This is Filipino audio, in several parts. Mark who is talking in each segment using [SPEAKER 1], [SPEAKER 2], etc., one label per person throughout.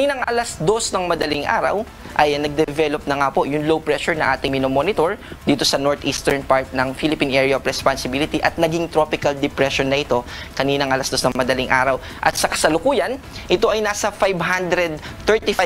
[SPEAKER 1] Kaninang alas 2 ng madaling araw ay nag-develop na nga po yung low pressure na ating minomonitor dito sa northeastern part ng Philippine Area of Responsibility at naging tropical depression na ito kaninang alas 2 ng madaling araw. At sa kasalukuyan, ito ay nasa 535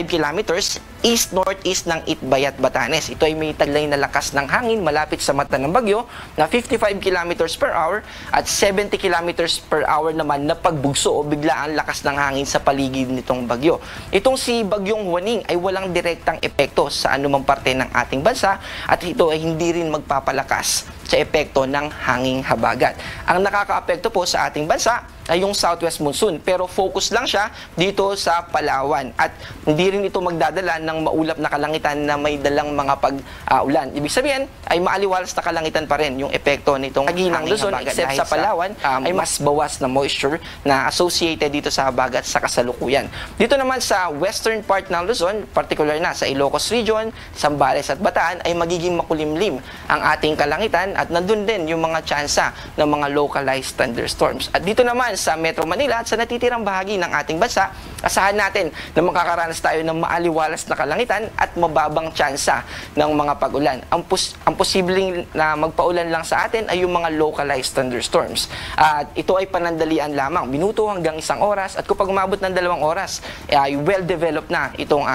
[SPEAKER 1] kilometers east-northeast ng Itbayat, Batanes. Ito ay may taglay na lakas ng hangin malapit sa mata ng bagyo na 55 kilometers per hour at 70 kilometers per hour naman na pagbugso o biglaan lakas ng hangin sa paligid nitong bagyo. Itong si Bagyong Huaning ay walang direktang epekto sa anumang parte ng ating bansa at ito ay hindi rin magpapalakas sa epekto ng hanging habagat. Ang nakakaapekto po sa ating bansa ay yung southwest monsoon, pero focus lang siya dito sa Palawan at hindi rin ito magdadala ng maulap na kalangitan na may dalang mga pag-ulan. Ibig sabihin ay maaliwalas na kalangitan pa rin yung epekto nitong hanging Luzon, except sa Palawan ay mas bawas na moisture na associated dito sa habagat sa kasalukuyan. Dito naman sa western part ng Luzon, particular na sa Ilocos Region, Zambales at Bataan ay magiging makulimlim ang ating kalangitan at nandun din yung mga tsansa ng mga localized thunderstorms. At dito naman sa Metro Manila at sa natitirang bahagi ng ating bansa, asahan natin na makakaranas tayo ng maaliwalas na kalangitan at mababang tsansa ng mga pag-ulan. Ang posibleng na magpaulan lang sa atin ay yung mga localized thunderstorms. At ito ay panandalian lamang, minuto hanggang 1 oras, at kapag umabot ng 2 oras, ay well-developed na itong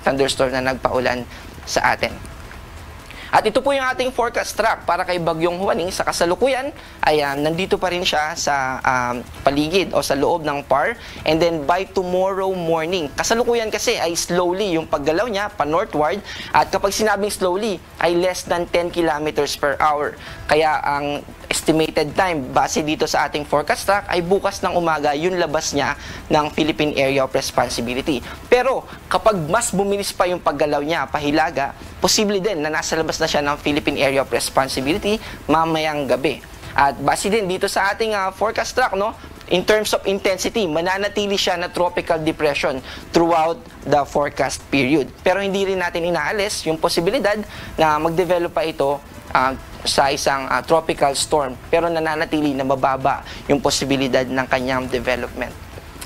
[SPEAKER 1] thunderstorm na nagpaulan sa atin. At ito po yung ating forecast track para kay Bagyong Huaning. Sa kasalukuyan ay nandito pa rin siya sa paligid o sa loob ng PAR. And then by tomorrow morning, kasalukuyan kasi ay slowly yung paggalaw niya pa-northward. At kapag sinabing slowly ay less than 10 kilometers per hour. Kaya ang estimated time base dito sa ating forecast track ay bukas ng umaga yung labas niya ng Philippine Area of Responsibility. Pero kapag mas bumilis pa yung paggalaw niya pahilaga, posible din na nasa labas na siya ng Philippine Area of Responsibility mamayang gabi. At base din dito sa ating forecast track, no, in terms of intensity, mananatili siya na tropical depression throughout the forecast period. Pero hindi rin natin inaalis yung posibilidad na mag-develop pa ito sa isang tropical storm, pero nananatili na mababa yung posibilidad ng kanyang development.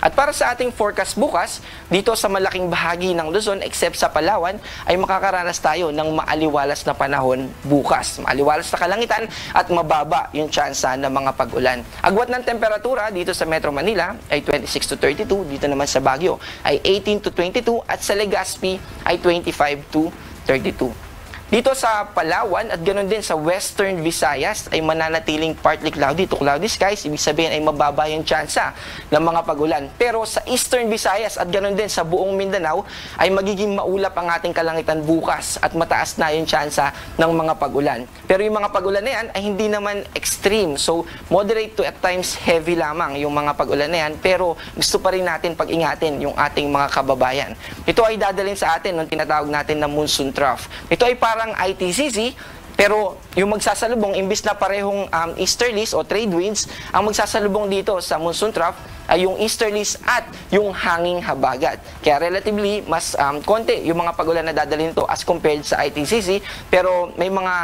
[SPEAKER 1] At para sa ating forecast bukas, dito sa malaking bahagi ng Luzon, except sa Palawan, ay makakaranas tayo ng maaliwalas na panahon bukas. Maaliwalas na kalangitan at mababa yung tsansa ng mga pag-ulan. Agwat ng temperatura dito sa Metro Manila ay 26 to 32, dito naman sa Baguio ay 18 to 22, at sa Legazpi ay 25 to 32. Dito sa Palawan at ganoon din sa Western Visayas ay mananatiling partly cloudy to cloudy skies. Ibig sabihin ay mababa yung tsansa ng mga pag-ulan. Pero sa Eastern Visayas at ganoon din sa buong Mindanao ay magiging maulap ang ating kalangitan bukas at mataas na yung tsansa ng mga pag-ulan. Pero yung mga pag-ulan na yan ay hindi naman extreme. So moderate to at times heavy lamang yung mga pag-ulan na yan. Pero gusto pa rin natin pag-ingatin yung ating mga kababayan. Ito ay dadalhin sa atin ng tinatawag natin na monsoon trough. Ito ay parang ITCC, pero yung magsasalubong, imbis na parehong easterlies o trade winds, ang magsasalubong dito sa monsoon trough ay yung easterlies at yung hanging habagat. Kaya relatively, mas konti yung mga pag-ulan na dadalhin nito as compared sa ITCC, pero may mga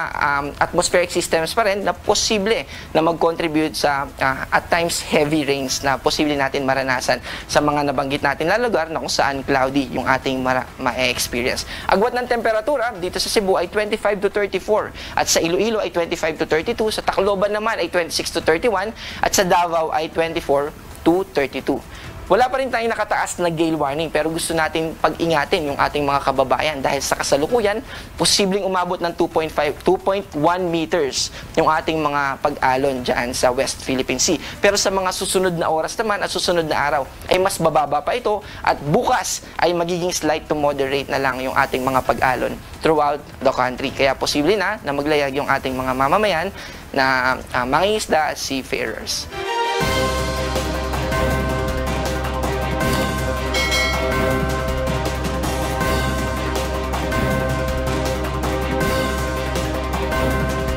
[SPEAKER 1] atmospheric systems pa rin na posible na mag-contribute sa at times heavy rains na posible natin maranasan sa mga nabanggit natin na lugar na kung saan cloudy yung ating ma-experience. Agwat ng temperatura dito sa Cebu ay 25 to 34, at sa Iloilo ay 25 to 32, sa Tacloban naman ay 26 to 31, at sa Davao ay 24 to 32. Wala pa rin tayong nakataas na gale warning, pero gusto natin pag-ingatin yung ating mga kababayan dahil sa kasalukuyan, posibleng umabot ng 2.1 meters yung ating mga pag-alon dyan sa West Philippine Sea. Pero sa mga susunod na oras naman at susunod na araw ay mas bababa pa ito, at bukas ay magiging slight to moderate na lang yung ating mga pag-alon throughout the country. Kaya posible na maglayag yung ating mga mamamayan na mangingisda, seafarers.